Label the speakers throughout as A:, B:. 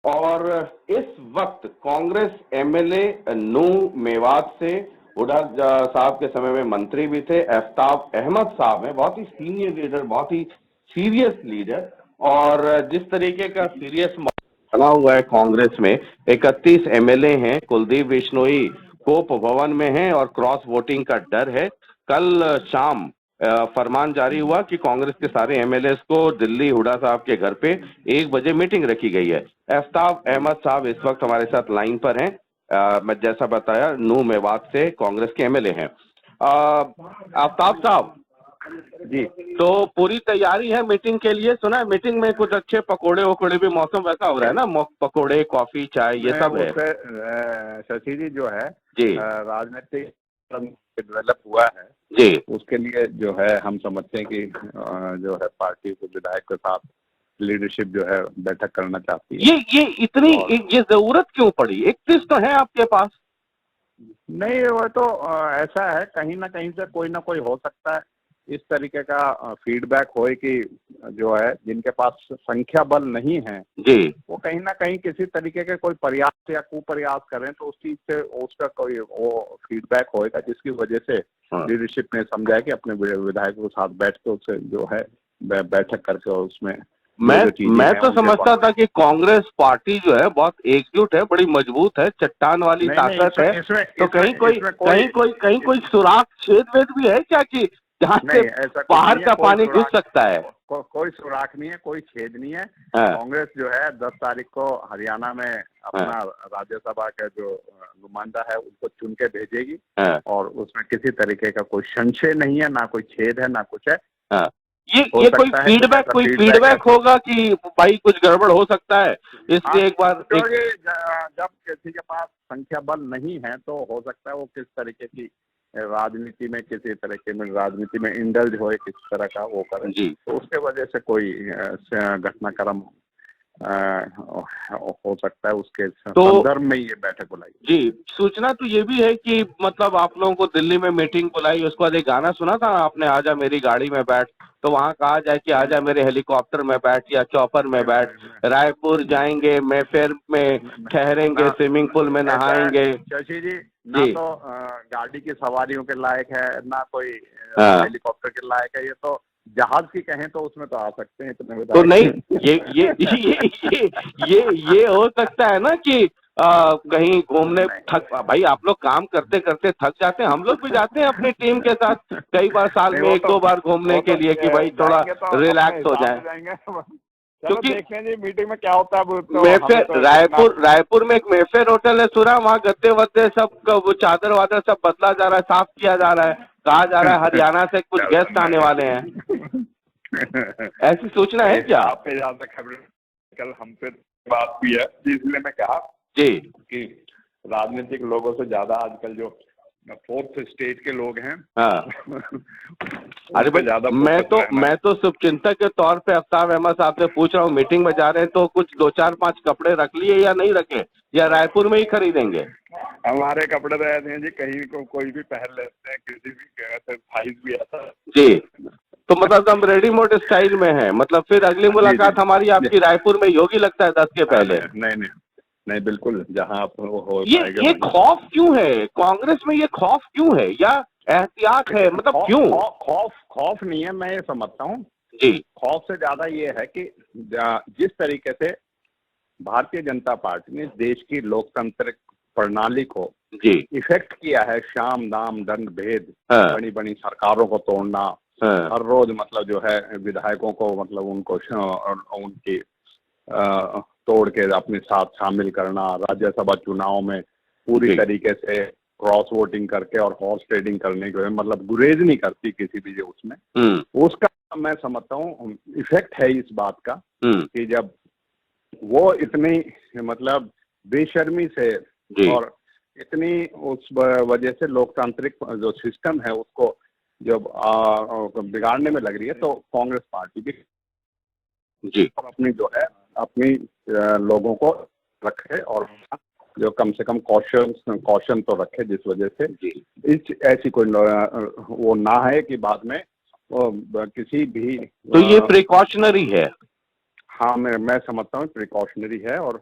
A: और इस वक्त कांग्रेस एमएलए नूह मेवात से, हुडा साहब के समय में मंत्री भी थे, आफ्ताब अहमद साहब हैं, बहुत ही सीनियर लीडर, बहुत ही सीरियस लीडर। और जिस तरीके का सीरियस बना हुआ है कांग्रेस में, 31 एमएलए हैं, कुलदीप बिश्नोई कोप भवन में हैं और क्रॉस वोटिंग का डर है। कल शाम फरमान जारी हुआ कि कांग्रेस के सारे एमएलए को दिल्ली हुडा साहब के घर पे 1 बजे मीटिंग रखी गई है। आफ्ताब अहमद साहब इस वक्त हमारे साथ लाइन पर हैं। मैं जैसा बताया नूह मेवात से कांग्रेस के एमएलए हैं। आफ्ताब साहब
B: जी,
A: तो पूरी तैयारी है मीटिंग के लिए? सुना है मीटिंग में कुछ अच्छे पकोड़े वकोड़े भी, मौसम वैसा हो रहा है ना, पकोड़े, कॉफी, चाय, ये सब है।
B: शशि जी जो है
A: जी
B: राजनीतिक डेवलप हुआ है
A: जी
B: उसके लिए जो है हम समझते हैं कि जो है पार्टी को विधायक के साथ लीडरशिप जो है बैठक करना चाहती है।
A: ये इतनी ये जरूरत क्यों पड़ी? 31 तो है आपके पास।
B: नहीं, वो तो ऐसा है, कहीं ना कहीं से कोई ना कोई हो सकता है इस तरीके का फीडबैक होए कि जो है जिनके पास संख्या बल नहीं है
A: जी
B: वो कहीं ना कहीं किसी तरीके के कोई प्रयास या कुप्रयास करें, तो उस चीज से उसका कोई वो फीडबैक होएगा जिसकी वजह से लीडरशिप ने समझा कि अपने विधायकों के साथ बैठ के उससे जो है बैठक करके उसमें
A: मैं तो समझता था कि कांग्रेस पार्टी जो है बहुत एकजुट है, बड़ी मजबूत है, चट्टान वाली ताकत है। तो कहीं कोई सुराख छेद वेद भी है क्या कि जहाँ से बाहर का पानी घुस सकता है?
B: कोई सुराख नहीं है, कोई छेद नहीं है। कांग्रेस जो है 10 तारीख को हरियाणा में अपना राज्यसभा का जो नुमाइंदा है उनको चुन के भेजेगी और उसमें किसी तरीके का कोई संशय नहीं है, ना कोई छेद है, ना कुछ है।
A: ये कोई फीडबैक होगा कि भाई कुछ गड़बड़ हो सकता है, इसलिए एक बार
B: जब किसी के पास संख्या बल नहीं है तो हो सकता है वो किस तरीके की राजनीति में, किसी तरीके में राजनीति में इंडल्ज हो, किस तरह का वो करे, तो उसके वजह से कोई घटनाक्रम हो सकता है, उसके संदर्भ में ये बैठक बुलाई।
A: जी, सूचना तो ये भी है कि मतलब आप लोगों को दिल्ली में मीटिंग बुलाई, उसके बाद एक गाना सुना था आपने, आजा मेरी गाड़ी में बैठ, तो वहाँ कहा जाए कि आजा मेरे हेलीकॉप्टर में बैठ या चॉपर में बैठ, रायपुर जाएंगे, मैफेयर में ठहरेंगे, स्विमिंग पूल में नहाएंगे।
B: शशि जी, ना तो गाड़ी की सवारियों के लायक है, ना कोई हेलीकॉप्टर के लायक है, ये तो जहाज की कहें तो उसमें तो आ सकते हैं इतने।
A: तो नहीं, ये हो सकता है ना कि कहीं घूमने भाई आप लोग काम करते करते थक जाते हैं, हम लोग भी जाते हैं अपनी टीम के साथ कई बार साल में 1-2 बार घूमने के लिए कि भाई थोड़ा रिलैक्स हो जाए।
B: क्योंकि देखते हैं जी मीटिंग में क्या होता है। तो
A: रायपुर में एक मैफेयर होटल है, सुना, वहाँ गद्दे वद्दे सब वो चादर वादर सब बदला जा रहा है, साफ किया जा रहा है, कहा जा रहा है हरियाणा से कुछ गेस्ट आने वाले हैं। ऐसी सूचना है क्या?
B: आपसे ज्यादा खबर कल हमसे बात हुई है, इसलिए मैं कहा
A: जी
B: कि राजनीतिक लोगों से ज्यादा आजकल जो फोर्थ स्टेट के लोग हैं
A: अरे भाई मैं तो शुभचिंतक के तौर पे आफ्ताब अहमद साहब से पूछ रहा हूँ, मीटिंग में जा रहे हैं तो कुछ 2-4-5 कपड़े रख लिए या नहीं रखे, या रायपुर में ही खरीदेंगे?
B: हमारे कपड़े रहते हैं जी, कहीं को कोई भी पहन लेते हैं, किसी भी साइज भी आता है
A: जी। तो मतलब हम रेडीमेड स्टाइल में हैं, मतलब फिर अगली मुलाकात हमारी आपकी रायपुर में ही होगी लगता है 10 के पहले।
B: नहीं बिल्कुल, जहाँ आप हो
A: ये खौफ क्यों है कांग्रेस में? ये खौफ क्यों है या एहतियात है, मतलब क्यों?
B: खौफ नहीं है, मैं ये समझता हूँ
A: जी।
B: खौफ से ज्यादा ये है कि जिस तरीके से भारतीय जनता पार्टी ने देश की लोकतांत्रिक प्रणाली को इफेक्ट किया है, शाम दाम दंड भेद, बड़ी बड़ी सरकारों को तोड़ना, हर रोज मतलब जो है विधायकों को मतलब उनको उनकी तोड़ के अपने साथ शामिल करना, राज्यसभा चुनाव में पूरी तरीके से क्रॉस वोटिंग करके और हॉर्स ट्रेडिंग करने के मतलब गुरेज नहीं करती किसी भी उसमें। उसका मैं समझता हूँ इफेक्ट है इस बात का कि जब वो इतनी मतलब बेशर्मी से और इतनी उस वजह से लोकतांत्रिक जो सिस्टम है उसको जब बिगाड़ने में लग रही है, तो कांग्रेस पार्टी भी अपनी जो है अपनी लोगों को रखे और जो कम से कम कॉशन तो रखे, जिस वजह से ऐसी कोई वो ना है कि बाद में किसी भी।
A: तो ये प्रिकॉशनरी है?
B: हाँ, मैं समझता हूँ प्रिकॉशनरी है और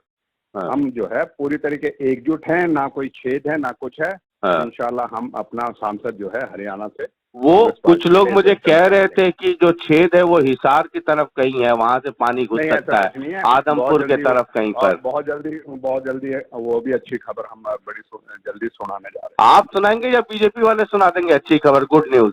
A: हाँ।
B: हम जो है पूरी तरीके एकजुट हैं, ना कोई छेद है ना कुछ है।
A: हाँ।
B: इंशाल्लाह हम अपना सांसद जो है हरियाणा से,
A: वो कुछ लोग मुझे कह रहे थे कि जो छेद है वो हिसार की तरफ कहीं है, वहां से पानी घुस
B: नहीं,
A: सकता
B: ऐसा
A: है,
B: कुछ नहीं है।
A: आदमपुर के तरफ कहीं पर।
B: बहुत जल्दी वो भी अच्छी खबर हम जल्दी सुनाने जा रहे
A: आप सुनाएंगे या बीजेपी वाले सुना देंगे अच्छी खबर, गुड न्यूज?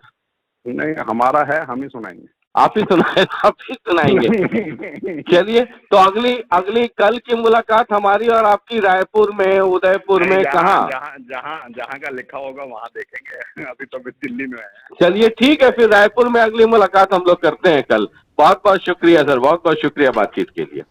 B: हैं। नहीं, हमारा है, हम ही सुनाएंगे।
A: आप ही सुनाए, आप ही सुनाएंगे। चलिए, तो अगली अगली कल की मुलाकात हमारी और आपकी रायपुर में, उदयपुर में, कहाँ?
B: जहाँ का लिखा होगा वहाँ देखेंगे। अभी तो दिल्ली में है।
A: चलिए ठीक है, फिर रायपुर में अगली मुलाकात हम लोग करते हैं कल। बहुत बहुत शुक्रिया सर, बहुत बहुत शुक्रिया बातचीत के लिए।